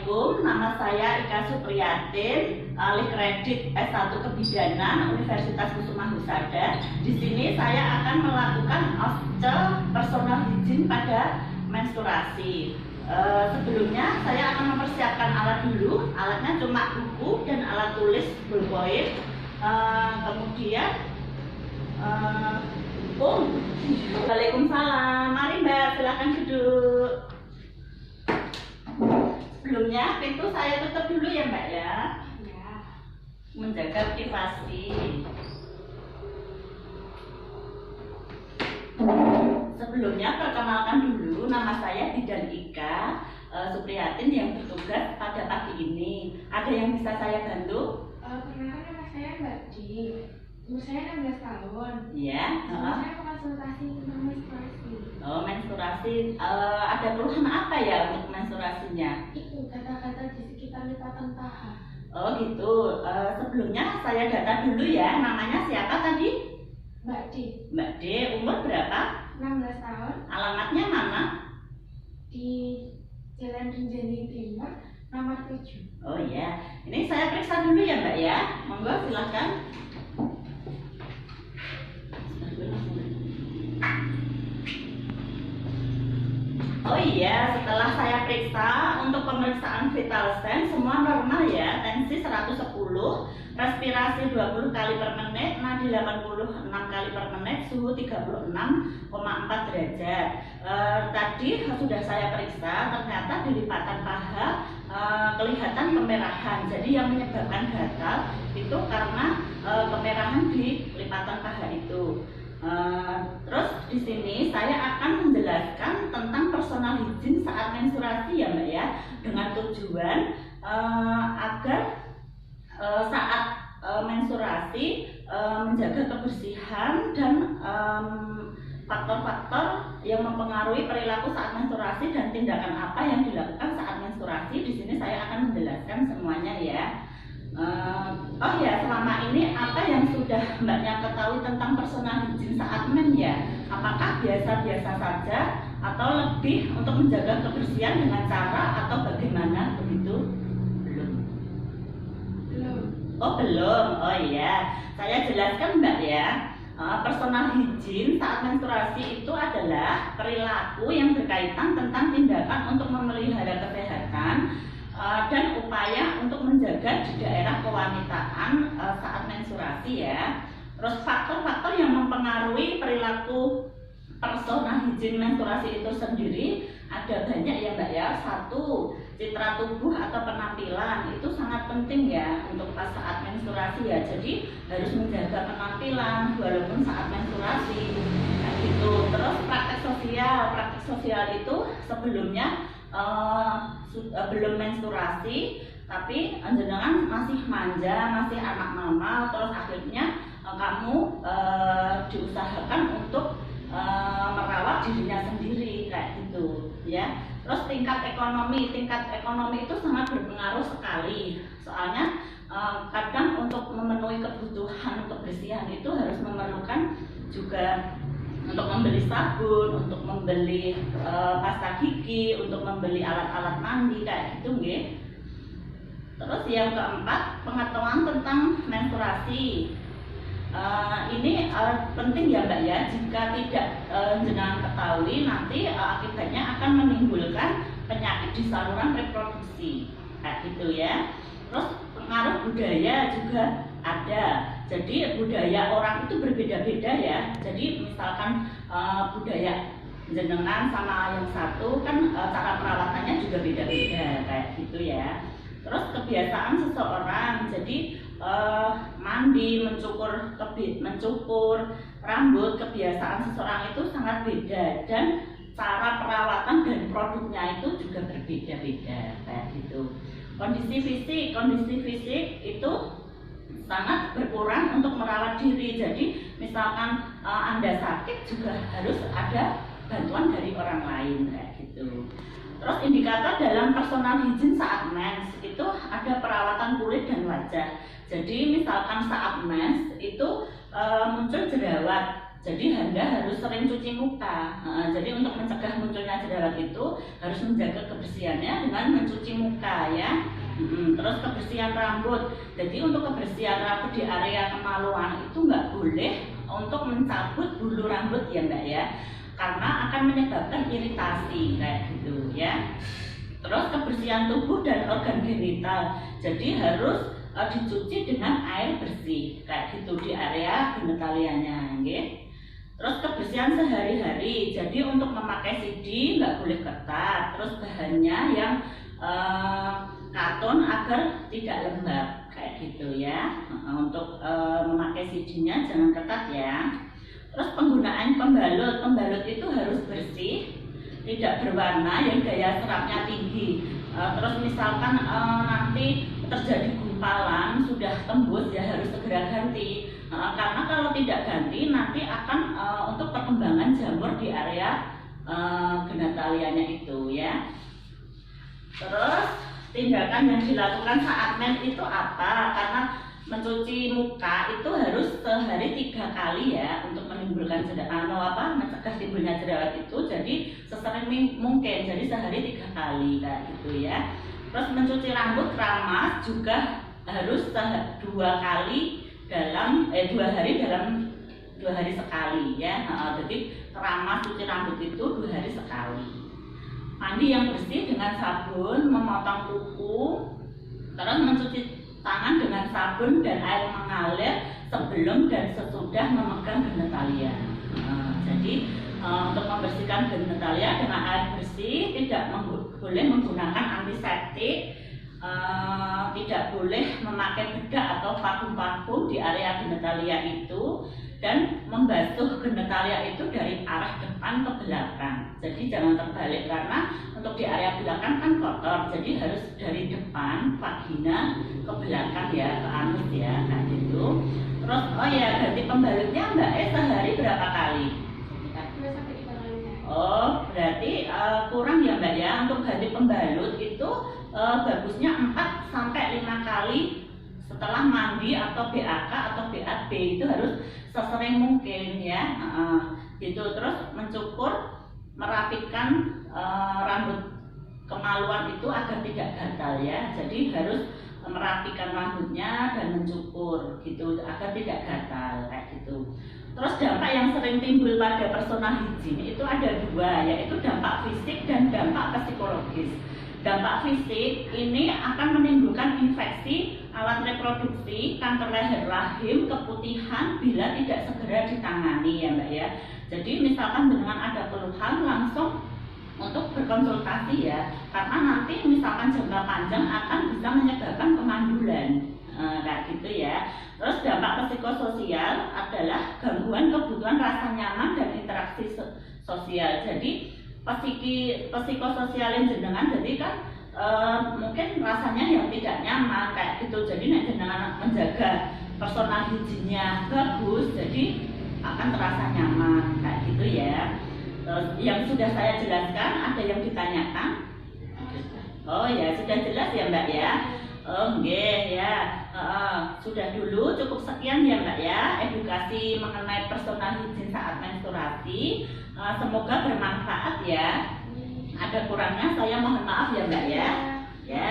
Assalamualaikum, nama saya Ika Supriyatin, ahli kredit S1 Kebidanan Universitas Kusuma Husada. Di sini saya akan melakukan OSCE personal hygiene pada menstruasi. Sebelumnya saya akan mempersiapkan alat dulu. Alatnya cuma buku dan alat tulis ballpoint. Kemudian Waalaikumsalam. Mari Mbak, silakan duduk. Sebelumnya pintu saya tutup dulu ya Mbak ya. Ya. Menjaga privasi. Sebelumnya perkenalkan dulu, nama saya Bidan Ika Supriyatin yang bertugas pada pagi ini. Ada yang bisa saya bantu? Perkenalkan nama saya Mbak Di. Umur saya 16 tahun. Iya. Saya mau konsultasi tentang menstruasi. Oh, menstruasi. Ada keluhan apa ya untuk menstruasinya? Itu kata-kata di sekitar lipatan paha. Oh gitu. Sebelumnya saya data dulu ya. Namanya siapa tadi? Mbak D. Mbak D. Umur berapa? 16 tahun. Alamatnya mana? Di Jalan Rinjani Timur, nomor 7. Oh iya. Ini saya periksa dulu ya Mbak ya. Monggo silahkan. Oh iya, setelah saya periksa untuk pemeriksaan vital sign semua normal ya. Tensi 110, respirasi 20 kali per menit, nadi 86 kali per menit, suhu 36,4 derajat. Tadi sudah saya periksa, ternyata di lipatan paha kelihatan kemerahan. Jadi yang menyebabkan gatal itu karena kemerahan di lipatan paha itu. Terus di sini saya akan menjelaskan tentang personal hygiene saat menstruasi ya Mbak ya, dengan tujuan agar saat menstruasi menjaga kebersihan dan faktor-faktor yang mempengaruhi perilaku saat menstruasi dan tindakan apa yang dilakukan saat menstruasi. Di sini saya akan menjelaskan semuanya ya. Oh ya, selama ini apa yang sudah Mbaknya ketahui tentang personal hygiene saat men ya? Apakah biasa-biasa saja atau lebih untuk menjaga kebersihan dengan cara atau bagaimana begitu? Belum. Oh belum. Oh iya, saya jelaskan Mbak ya. Personal hygiene saat menstruasi itu adalah perilaku yang berkaitan tentang tindakan untuk memelihara kesehatan dan upaya untuk menjaga di daerah kewanitaan saat menstruasi ya. Terus faktor-faktor yang mempengaruhi perilaku personal hygiene menstruasi itu sendiri ada banyak ya Mbak ya. Satu, citra tubuh atau penampilan itu sangat penting ya untuk pas saat menstruasi ya. Jadi harus menjaga penampilan walaupun saat menstruasi gitu. Terus praktek sosial itu sebelumnya belum menstruasi tapi jenengan masih manja, masih anak mama, terus akhirnya kamu diusahakan untuk merawat dirinya sendiri kayak gitu ya. Terus tingkat ekonomi itu sangat berpengaruh sekali, soalnya kadang untuk memenuhi kebutuhan kebersihan itu harus memerlukan juga untuk membeli sabun, untuk membeli pasta gigi, untuk membeli alat-alat mandi kayak gitu nggih. Terus yang keempat, pengetahuan tentang menstruasi. Ini penting ya Mbak ya. Jika tidak jenengan ketahui, nanti akibatnya akan menimbulkan penyakit di saluran reproduksi kayak gitu ya. Terus pengaruh budaya juga ada. Jadi budaya orang itu berbeda-beda ya. Jadi misalkan budaya jenengan sama yang satu kan cara perawatannya juga beda-beda kayak gitu ya. Terus kebiasaan seseorang, jadi mandi, mencukur rambut, kebiasaan seseorang itu sangat beda dan cara perawatan dan produknya itu juga berbeda-beda kayak gitu. Kondisi fisik itu sangat berkurang untuk merawat diri. Jadi misalkan Anda sakit juga harus ada bantuan dari orang lain kayak gitu. Terus indikator dalam personal hygiene saat mens itu ada perawatan kulit dan wajah. Jadi misalkan saat mens itu muncul jerawat. Jadi Anda harus sering cuci muka. Jadi untuk mencegah munculnya jerawat itu harus menjaga kebersihannya dengan mencuci muka ya. Terus kebersihan rambut. Jadi untuk kebersihan rambut di area kemaluan itu nggak boleh untuk mencabut bulu rambut ya Mbak ya, karena akan menyebabkan iritasi kayak gitu ya. Terus kebersihan tubuh dan organ genital. Jadi harus dicuci dengan air bersih kayak gitu di area genitalianya, okay? Terus kebersihan sehari-hari, jadi untuk memakai CD nggak boleh ketat, terus bahannya yang karton agar tidak lembab kayak gitu ya. Untuk memakai CD-nya jangan ketat ya. Terus penggunaan pembalut itu harus bersih, tidak berwarna yang daya serapnya tinggi. Terus misalkan nanti terjadi gumpalan sudah tembus ya harus segera ganti. Karena kalau tidak ganti nanti akan untuk perkembangan jamur di area genitalianya itu ya. Terus tindakan yang dilakukan saat mens itu apa? Karena mencuci muka itu harus sehari 3 kali ya untuk menimbulkan mencegah timbulnya jerawat itu. Jadi sesering mungkin, jadi sehari 3 kali kayak gitu ya. Terus mencuci rambut keramas juga harus 2 kali dalam 2 hari sekali ya. Jadi keramas cuci rambut itu 2 hari sekali. Mandi yang bersih dengan sabun, memotong kuku, terus mencuci tangan dengan sabun dan air mengalir sebelum dan sesudah memegang genitalia. Jadi untuk membersihkan genitalia dengan air bersih, tidak boleh menggunakan antiseptik, tidak boleh memakai bedak atau parfum-parfum di area genitalia itu, dan membasuh genitalia itu dari arah depan ke belakang. Jadi jangan terbalik karena untuk di area belakang kan kotor, jadi harus dari depan vagina ke belakang ya, ke anus ya, kayak gitu. Terus ganti pembalutnya Mbak sehari berapa kali? 2-3 kali. Oh, berarti kurang ya Mbak ya. Untuk ganti pembalut itu bagusnya 4-5 kali setelah mandi atau BAK atau BAB, itu harus sesering mungkin ya. Gitu. Terus mencukur, merapikan rambut kemaluan itu agar tidak gatal ya. Jadi harus merapikan rambutnya dan mencukur gitu agar tidak gatal kayak gitu. Terus dampak yang sering timbul pada personal hygiene itu ada 2, yaitu dampak fisik dan dampak psikologis. Dampak fisik ini akan menimbulkan infeksi alat reproduksi, kanker leher rahim, keputihan bila tidak segera ditangani ya Mbak ya. Jadi misalkan dengan ada keluhan langsung untuk berkonsultasi ya, karena nanti misalkan jangka panjang akan bisa menyebabkan kemandulan kayak gitu ya. Terus dampak psikososial adalah gangguan kebutuhan rasa nyaman dan interaksi sosial. Jadi psikososialin jenengan jadi kan mungkin rasanya yang tidak nyaman kayak gitu. Jadi nek jenengan menjaga personal hygiene-nya bagus, jadi akan terasa nyaman kayak gitu ya. Yang sudah saya jelaskan, ada yang ditanyakan? Oh ya, sudah jelas ya Mbak ya. Oh nggih ya. Sudah dulu cukup sekian ya Mbak ya, edukasi mengenai personal hygiene saat menstruasi. Semoga bermanfaat ya. Ada kurangnya saya mohon maaf ya Mbak ya. Ya.